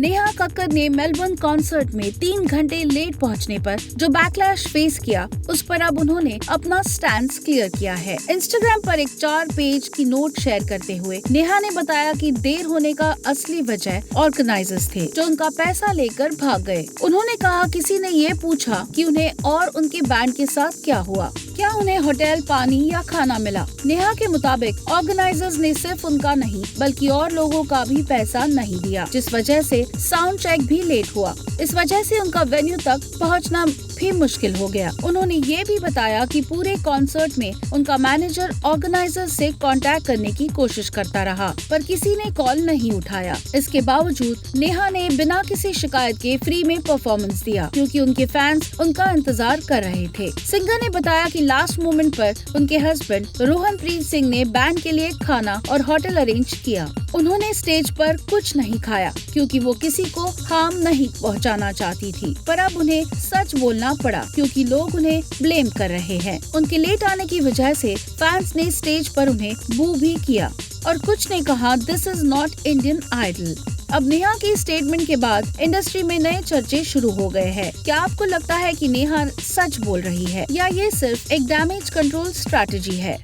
नेहा कक्कड़ ने Melbourne concert में 3 घंटे लेट पहुंचने पर जो बैकलैश फेस किया, उस पर अब उन्होंने अपना स्टैंड क्लियर किया है। इंस्टाग्राम पर एक 4 पेज की नोट शेयर करते हुए नेहा ने बताया कि देर होने का असली वजह ऑर्गेनाइजर्स थे, जो उनका पैसा लेकर भाग गए। उन्होंने कहा, किसी ने ये पूछा कि उन्हें और उनके बैंड के साथ क्या हुआ, क्या उन्हें होटल, पानी या खाना मिला। नेहा के मुताबिक ऑर्गेनाइजर्स ने सिर्फ उनका नहीं बल्कि और लोगों का भी पैसा नहीं दिया, जिस वजह से साउंड चेक भी लेट हुआ। इस वजह से उनका वेन्यू तक पहुंचना भी मुश्किल हो गया। उन्होंने ये भी बताया कि पूरे कॉन्सर्ट में उनका मैनेजर ऑर्गेनाइजर से कांटेक्ट करने की कोशिश करता रहा, पर किसी ने कॉल नहीं उठाया। इसके बावजूद नेहा ने बिना किसी शिकायत के फ्री में परफॉर्मेंस दिया, क्योंकि उनके फैंस उनका इंतजार कर रहे थे। सिंगर ने बताया कि लास्ट मोमेंट पर उनके हस्बैंड रोहनप्रीत सिंह ने बैंड के लिए खाना और होटल अरेंज किया। उन्होंने स्टेज पर कुछ नहीं खाया, क्योंकि वो किसी को हार्म नहीं पहुंचाना चाहती थी, पर अब उन्हें सच बोलना पड़ा क्योंकि लोग उन्हें ब्लेम कर रहे हैं। उनके लेट आने की वजह से फैंस ने स्टेज पर उन्हें बू भी किया और कुछ ने कहा, this is not Indian Idol. अब नेहा की स्टेटमेंट के बाद इंडस्ट्री में नए चर्चे शुरू हो गए हैं। क्या आपको लगता है कि नेहा सच बोल रही है या ये सिर्फ एक डैमेज कंट्रोल स्ट्रैटेजी है?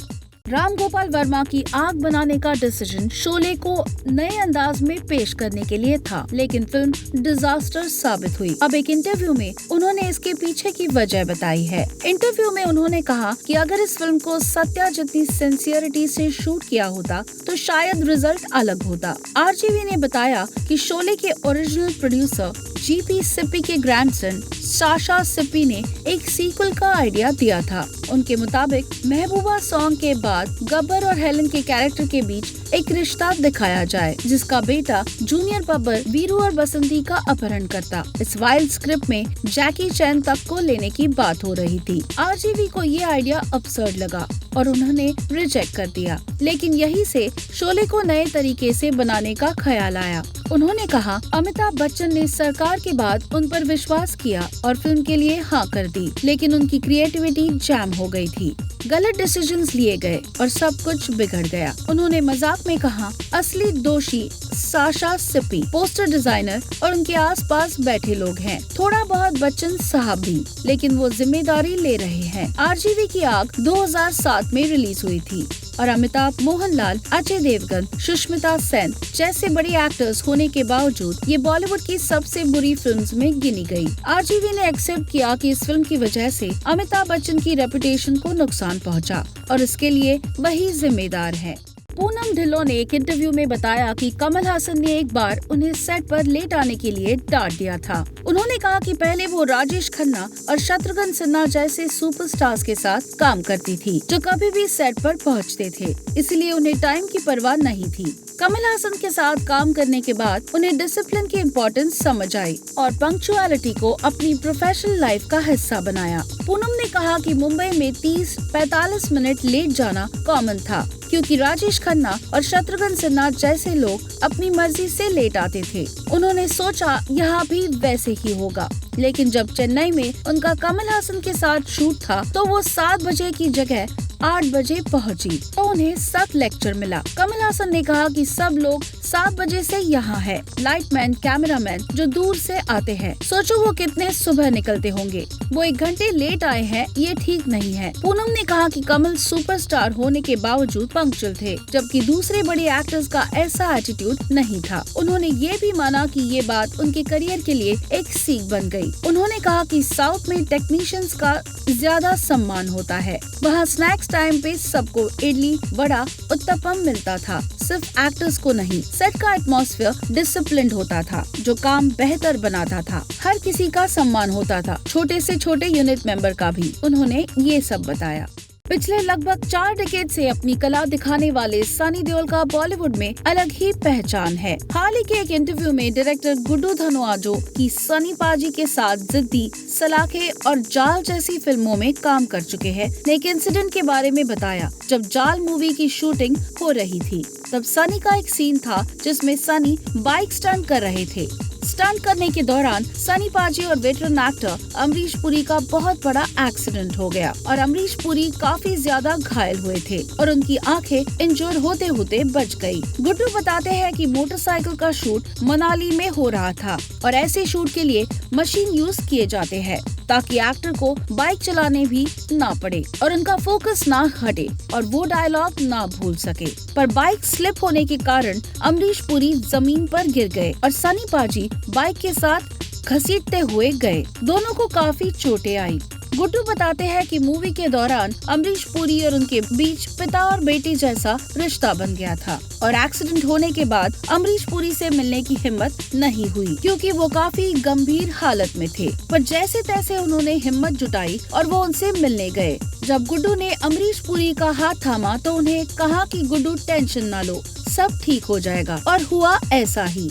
राम गोपाल वर्मा की आग बनाने का डिसीजन शोले को नए अंदाज में पेश करने के लिए था, लेकिन फिल्म डिजास्टर साबित हुई। अब एक इंटरव्यू में उन्होंने इसके पीछे की वजह बताई है। इंटरव्यू में उन्होंने कहा कि अगर इस फिल्म को सत्या जितनी सिंसियरिटी से शूट किया होता तो शायद रिजल्ट अलग होता। आरजीवी ने बताया कि शोले के ओरिजिनल प्रोड्यूसर जीपी सिप्पी के ग्रैंडसन साशा सिप्पी ने एक सीक्वल का आइडिया दिया था। उनके मुताबिक महबूबा सॉन्ग के बाद गब्बर और हेलन के कैरेक्टर के बीच एक रिश्ता दिखाया जाए, जिसका बेटा जूनियर बब्बर वीरू और बसंती का अपहरण करता। इस वाइल्ड स्क्रिप्ट में जैकी चैन तक को लेने की बात हो रही थी। आरजीवी को ये आइडिया अब्सर्ड लगा और उन्होंने रिजेक्ट कर दिया, लेकिन यही से शोले को नए तरीके से बनाने का ख्याल आया। उन्होंने कहा, अमिताभ बच्चन ने सरकार के बाद उन पर विश्वास किया और फिल्म के लिए हाँ कर दी, लेकिन उनकी क्रिएटिविटी जैम हो गई थी। गलत डिसीजंस लिए गए और सब कुछ बिगड़ गया। उन्होंने मजाक में कहा, असली दोषी साशा सिप्पी, पोस्टर डिजाइनर और उनके आसपास बैठे लोग हैं, थोड़ा बहुत बच्चन साहब भी, लेकिन वो जिम्मेदारी ले रहे हैं। आरजीवी की आग 2007 में रिलीज हुई थी और अमिताभ, मोहनलाल, अजय देवगन, सुष्मिता सेन जैसे बड़े एक्टर्स होने के बावजूद ये बॉलीवुड की सबसे बुरी फिल्म्स में गिनी गई। आरजीवी ने एक्सेप्ट किया कि इस फिल्म की वजह से अमिताभ बच्चन की रेपुटेशन को नुकसान पहुंचा और इसके लिए वही जिम्मेदार है। पूनम ढिल्लों ने एक इंटरव्यू में बताया कि कमल हासन ने एक बार उन्हें सेट पर लेट आने के लिए डांट दिया था। उन्होंने कहा कि पहले वो राजेश खन्ना और शत्रुघ्न सिन्हा जैसे सुपरस्टार्स के साथ काम करती थी, जो कभी भी सेट पर पहुंचते थे, इसलिए उन्हें टाइम की परवाह नहीं थी। कमल हासन के साथ काम करने के बाद उन्हें डिसिप्लिन की इम्पोर्टेंस समझ आई और पंक्चुअलिटी को अपनी प्रोफेशनल लाइफ का हिस्सा बनाया। पूनम ने कहा कि मुंबई में 30-45 मिनट लेट जाना कॉमन था, क्योंकि राजेश खन्ना और शत्रुघ्न सिन्हा जैसे लोग अपनी मर्जी से लेट आते थे। उन्होंने सोचा यहाँ भी वैसे ही होगा, लेकिन जब चेन्नई में उनका कमल हासन के साथ शूट था तो वो 7 बजे की जगह 8 बजे पहुंची तो उन्हें सख्त लेक्चर मिला। कमल हासन ने कहा कि सब लोग 7 बजे से यहाँ है, लाइटमैन, कैमरामैन जो दूर से आते हैं, सोचो वो कितने सुबह निकलते होंगे, वो 1 घंटे लेट आए हैं, ये ठीक नहीं है। पूनम ने कहा कि कमल सुपरस्टार होने के बावजूद पंक्चुअल थे, जबकि दूसरे बड़े एक्टर्स का ऐसा एटीट्यूड नहीं था। उन्होंने ये भी माना कि ये बात उनके करियर के लिए एक सीख बन गई। उन्होंने कहा कि साउथ में टेक्नीशियंस का ज्यादा सम्मान होता है, वहाँ स्नैक्स टाइम पे सबको इडली, वड़ा, उत्तपम मिलता था, सिर्फ एक्टर्स को नहीं। सेट का एटमॉस्फेयर डिसिप्लिन्ड होता था, जो काम बेहतर बनाता था। हर किसी का सम्मान होता था, छोटे से छोटे यूनिट मेंबर का भी। उन्होंने ये सब बताया। पिछले लगभग 4 डिकेड से अपनी कला दिखाने वाले सनी देओल का बॉलीवुड में अलग ही पहचान है। हाल ही के एक इंटरव्यू में डायरेक्टर गुड्डू धनोआजो की सनी पाजी के साथ जिद्दी, सलाखे और जाल जैसी फिल्मों में काम कर चुके हैं, ने एक इंसिडेंट के बारे में बताया। जब जाल मूवी की शूटिंग हो रही थी, तब सनी का एक सीन था जिसमें सनी बाइक स्टंट कर रहे थे। स्टंट करने के दौरान सनी पाजी और वेटरन एक्टर अमरीश पुरी का बहुत बड़ा एक्सीडेंट हो गया और अमरीश पुरी काफी ज्यादा घायल हुए थे और उनकी आंखें इंजर्ड होते होते बच गई। गुड्डू बताते हैं कि मोटरसाइकिल का शूट मनाली में हो रहा था और ऐसे शूट के लिए मशीन यूज किए जाते हैं ताकि एक्टर को बाइक चलाने भी ना पड़े और उनका फोकस ना हटे और वो डायलॉग ना भूल सके। पर बाइक स्लिप होने के कारण अमरीश पुरी जमीन पर गिर गए और सनी पाजी बाइक के साथ घसीटते हुए गए। दोनों को काफी चोटें आई। गुड्डू बताते हैं कि मूवी के दौरान अमरीश पुरी और उनके बीच पिता और बेटी जैसा रिश्ता बन गया था और एक्सीडेंट होने के बाद अमरीश पुरी से मिलने की हिम्मत नहीं हुई क्योंकि वो काफी गंभीर हालत में थे। पर जैसे तैसे उन्होंने हिम्मत जुटाई और वो उनसे मिलने गए। जब गुड्डू ने अमरीश पुरी का हाथ थामा तो उन्हें कहा कि गुड्डू टेंशन ना लो, सब ठीक हो जाएगा और हुआ ऐसा ही।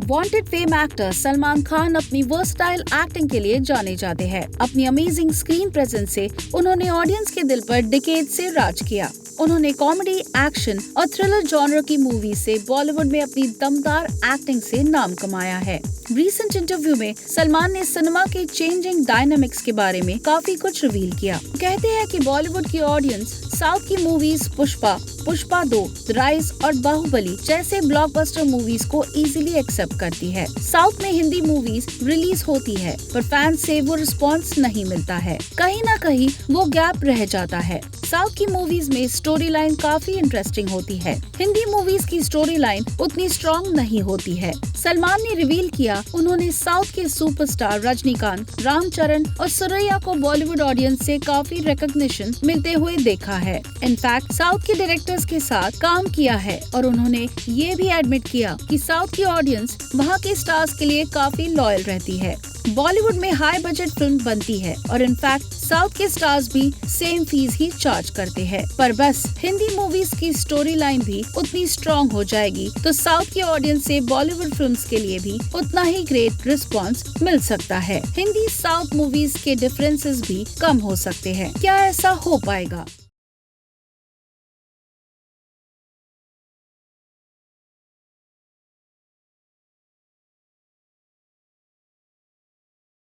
Wanted fame actor Salman Khan अपनी वर्सटाइल एक्टिंग के लिए जाने जाते हैं। अपनी अमेजिंग स्क्रीन प्रेजेंस से उन्होंने ऑडियंस के दिल पर डिकेड से राज किया। उन्होंने कॉमेडी, एक्शन और थ्रिलर जॉनर की मूवी से बॉलीवुड में अपनी दमदार एक्टिंग से नाम कमाया है। रीसेंट इंटरव्यू में सलमान ने सिनेमा के चेंजिंग डायनामिक्स के बारे में काफी कुछ रिवील किया। कहते हैं कि बॉलीवुड की ऑडियंस साउथ की मूवीज पुष्पा, पुष्पा 2, राइज और बाहुबली जैसे ब्लॉकबस्टर मूवीज को इजीली एक्सेप्ट करती है। साउथ में हिंदी मूवीज रिलीज होती है पर फैंस से वो रिस्पॉन्स नहीं मिलता है। कहीं ना कहीं वो गैप रह जाता है। साउथ की मूवीज में स्टोरी लाइन काफी इंटरेस्टिंग होती है। हिंदी मूवीज की स्टोरी लाइन उतनी स्ट्रॉन्ग नहीं होती है। सलमान ने रिवील किया उन्होंने साउथ के सुपरस्टार रजनीकांत, रामचरण और सुरैया को बॉलीवुड ऑडियंस से काफी रिकॉग्निशन मिलते हुए देखा है। इनफैक्ट साउथ के डायरेक्टर्स के साथ काम किया है और उन्होंने ये भी एडमिट किया कि साउथ की ऑडियंस वहाँ के स्टार्स के लिए काफी लॉयल रहती है। बॉलीवुड में हाई बजट फिल्म बनती है और इनफैक्ट साउथ के स्टार्स भी सेम फीस ही चार्ज करते हैं। पर बस हिंदी मूवीज की स्टोरी लाइन भी उतनी स्ट्रॉन्ग हो जाएगी तो साउथ की ऑडियंस से बॉलीवुड फिल्म्स के लिए भी उतना ही ग्रेट रिस्पॉन्स मिल सकता है। हिंदी साउथ मूवीज के डिफरेंसेस भी कम हो सकते हैं। क्या ऐसा हो पाएगा?